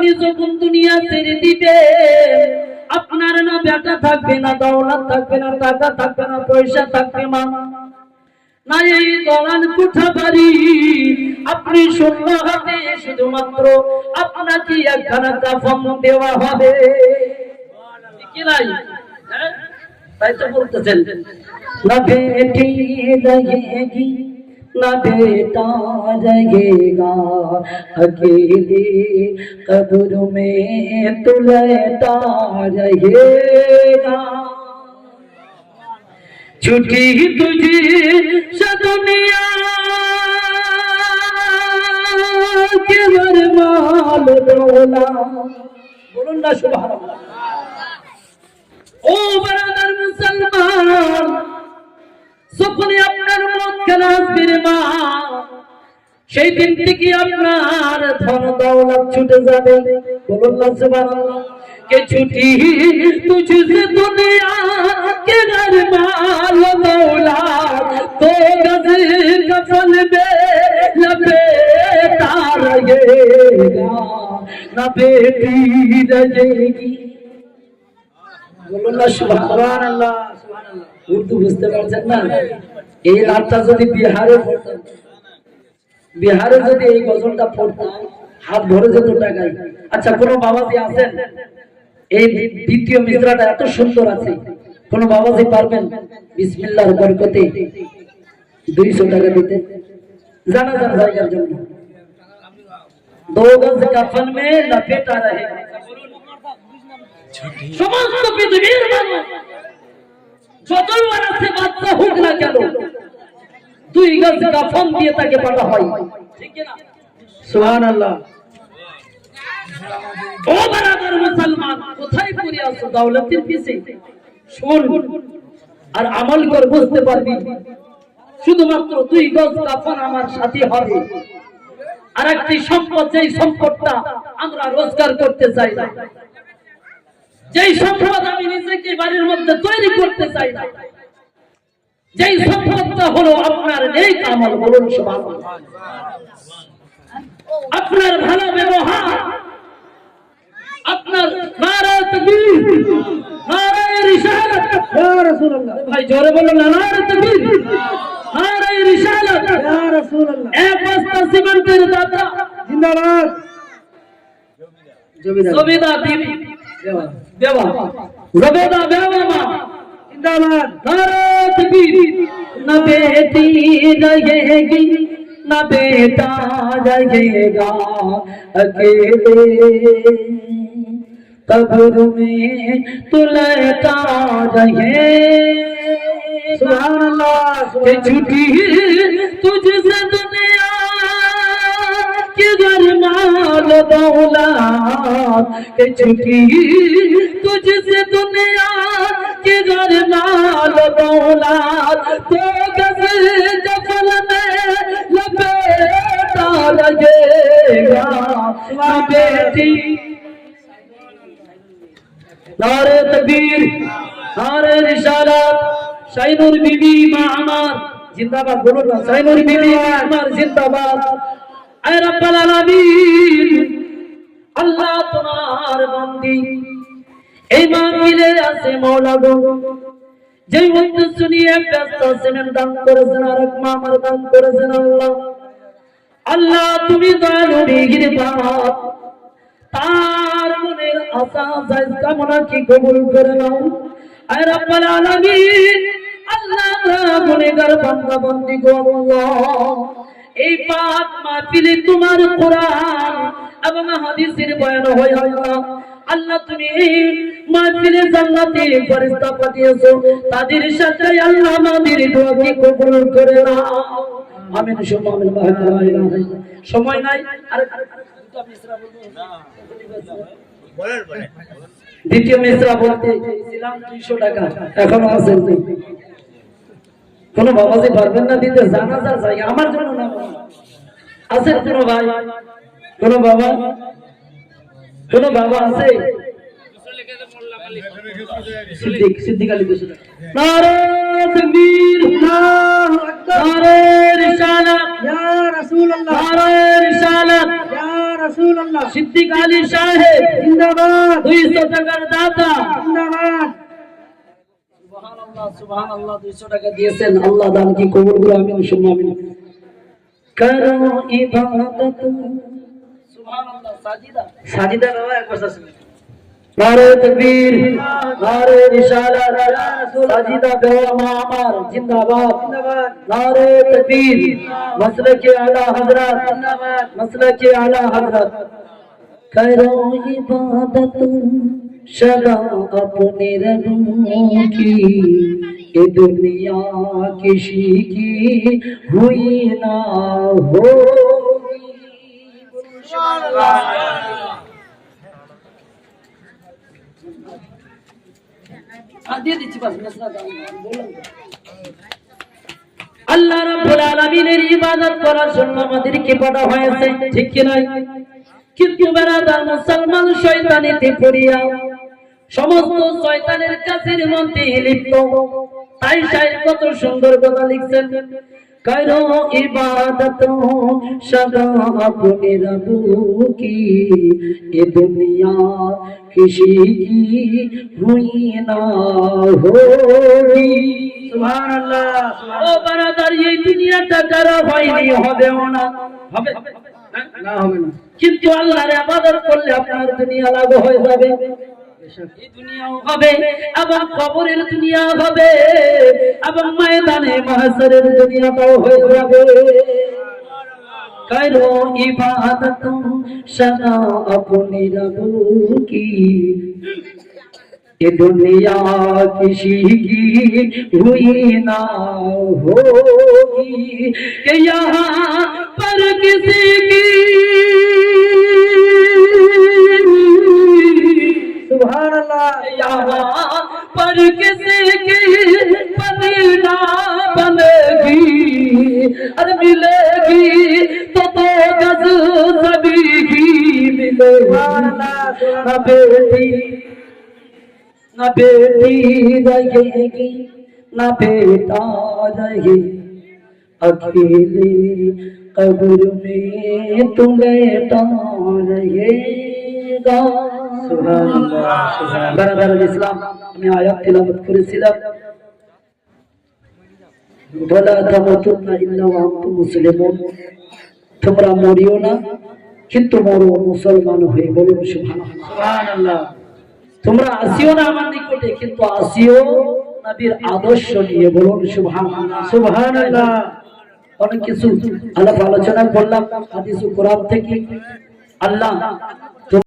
আপনি যখন দুনিয়া ছেড়ে দিবে আপনার না বেটা থাকবে না দৌলত থাকবে না টাকা থাকবে না পয়সা থাকবে না এই দলাল কুঠা বাড়ি আপনি শূন্য হাতে শুধুমাত্র আপনাকে একখানা কাফন দেওয়া হবে কি নাই তাই তো বলতেছেন না বেটি रहेगी ना बेटा रहेगा अकेले कब्र में तू लेटा रहेगा छुट्टी तुझे से दुनिया के वरमाल डोला बोलूं ना सुभान अल्लाह ओ बरादर मुसलमान যখনই আপনার মত খেলা আসবে মা সেই দিন থেকে আপনার ধন দৌলত ছুটে যাবে বলুন না সুবহানাল্লাহ কে ছুটি তুঝসে দুনিয়া के घर माल दौलत तो गज़े कफन में लपेटा रहेगा ना बेटी रहेगी बोलुन ना सुबहानाल्लाह উর্দু বুঝতে পারছেন না এই লাটটা যদি বিহারে পড়তাম বিহারে যদি এই গজলটা পড়তাম হাত ভরে যেত টাকায় আচ্ছা কোন বাবাজি আছেন এই দ্বিতীয় মিসরাটা এত সুন্দর আছে কোন বাবাজি পারবেন বিসমিল্লাহর বরকতে 200 টাকা দিতে জানাজার জায়গার জন্য दो गज कफन में लपेटा रहेगा समस्त पृथ्वीर মানুষ যতই আছে বাচ্চা হোক না কেন 2 গজ কাফন দিয়ে তাকে পাঠা হয় ঠিক কি না সুবহানাল্লাহ ও বারাদার মুসলমান কোথায় পড়ে আছো দৌলতের পিছে শুন আর আমল কর বুঝতে পারবি শুধুমাত্র 2 গজ কাফন আমার সাথী হবে আরেকটি সম্পদ যেই সম্পদটা আমরা রোজগার করতে চাই না যেই সম্পদ আমি নিজেকে বাড়ির মধ্যে তৈরি করতে চাই না যেই সম্পদটা হলো আপনার নেক আমল বলুন সুবহানাল্লাহ আপনার ভালো ব্যবহার আপনার নারে তাকবীর নারে রিসালাত ইয়া রাসূলুল্লাহ ভাই জোরে বলুন নারে তাকবীর নারে রিসালাত ইয়া রাসূলুল্লাহ এক বস্তা সিমেন্টের দাতা জিন্দাবাদ জমিদা বিবি देवा रबेदा बेवा मां जिंदाबाद नारे तकबीर न बेटी रहेगी न बेटा रहेगा अकेले कब्र में तू लेटा रहे सुभान अल्लाह के छुट्टी तुझसे दुनिया के घर माल दौलत के छुट्टी तुझसे दुनिया के घर माल दौलत तो गज़े कफन में लपेटा रहेगा ना बेटी नारे तकबीर नारे रिसालत शाइनुर बीबी मां अमर जिंदाबाद बोलो ना शाइनुर बीबी मां अमर जिंदाबाद ऐ रब्बुल आलामीन अल्लाह तुम्हार बंदी এই মাহফিলে আছে মাওলা গো যেই মত শুনিয়ে ব্যস্ত আছেন দান করেছেন আর এক মামার দান করেছেন আল্লাহ আল্লাহ তুমি দয়ালু নির্বাক তার মনের আশা জায়েজ কামনা কি কবুল করে নাও ऐ रब्बुल आलामीन আল্লাহ গুনাহগার বান্দা বান্দি গো আল্লাহ এই পাক মাহফিলে তোমার কোরআন এবং হাদিসের বয়ান হয় আল্লাহ আল্লাহ তুমি এই মাহফিলে জান্নাতে ফেরেশতা পাঠিয়েছো তাদের সাথে আল্লাহ আমাদের দোয়া কি কবুল করে নাও আমিন সুম্মা আমিন সময় নাই আর দুটো মিসরা বলবো বলেন দ্বিতীয় মিসরা বলতে ছিলাম 200 টাকা এখনো আছে কোন বাবাজি পারবেন না দিতে জানাজা চাই আমার জন্য না আছে কোন ভাই কোন বাবা আছে সিদ্দিক আলী 200 টাকা নারে তাকবীর আল্লাহু আকবার নারে রিসালাত ইয়া রাসূলুল্লাহ নারে রিসালাত ইয়া রাসূলুল্লাহ। সিদ্দিক আলী সাহেব জিন্দাবাদ 200 টাকার দাতা। জিন্দাবাদ। সুবহানাল্লাহ সুবহানাল্লাহ 200 টাকা দিয়েছেন। আল্লাহ দান কি কবুল করে, আমিন সুম্মা আমিন। করো ইবাদত। সুবহানাল্লাহ। সাজিদা সাজিদা বাবা একবার শুনুন। নারে তাকবীর, নারে রিসালাত, সাজিদা বেওয়া মা আমার জিন্দাবাদ। জিন্দাবাদ। नारे तकबीर, मसलके आला हजरत जिंदाबाद, मसलके आला हजरत। करो इबादत सदा अपने रब की, ये दुनिया किसी की हुई ना होगी। दे दीजिए बस मसला बोलो। আল্লাহ রাব্বুল আলামিনের ইবাদত করার জন্য আমাদেরকে পাঠা হয়েছে, ঠিক কি নাই? কিন্তু বেরাদার মুসলমান শয়তানিতে পড়িয়া সমস্ত শয়তানের কাছের মধ্যে লিপ্ত। তাই শায়ের কত সুন্দর কথা লিখছেন, করো ইবাদত সদা अपने रब की, ये दुनिया किसी की हुई ना होगी। সুবহানাল্লাহ। ও বারাদার, এই দুনিয়াটা যারা হয়নি হবেও না, হবে না হবে না। কিন্তু আল্লাহর ইবাদত করলে আপনার দুনিয়া লাভ হয়ে যাবে। এই দুনিয়াও হবে এবং কবরের দুনিয়া হবে এবং ময়দানে মাহশরের দুনিয়াটাও হয়ে যাবে। करो इबादत सदा अपने रब की, ये दुनिया किसी की हुई ना होगी, कि यहाँ पर किसी की সুবহানাল্লাহ। यहाँ पर किसी की बनी ना बनेगी, अरे मिलेगी तो गज सभी की मिलेगी। न बेटी न बेटी रहेगी न बेटा रहे, अकेले कब्र में तुम लेटा रहेगा। সুবহানাল্লাহ সুবহানাল্লাহ। বারাদারুল ইসলাম, আমি আয়াত তিলাওয়াত করেছিলাম, ওয়ালা তামুতুন্না ইল্লা ওয়া আনতুম মুসলিমুন। তোমরা মরিও না কিন্তু মরো মুসলমান হয়ে। বলুন সুবহানাল্লাহ সুবহানাল্লাহ। তোমরা আসিও না আমার নিকটে কিন্তু আসিও নবীর আদর্শ নিয়ে। বলুন সুবহানাল্লাহ সুবহানাল্লাহ। অনেক কিছু আলাপ আলোচনা করলাম হাদিস ও কোরআন থেকে। আল্লাহ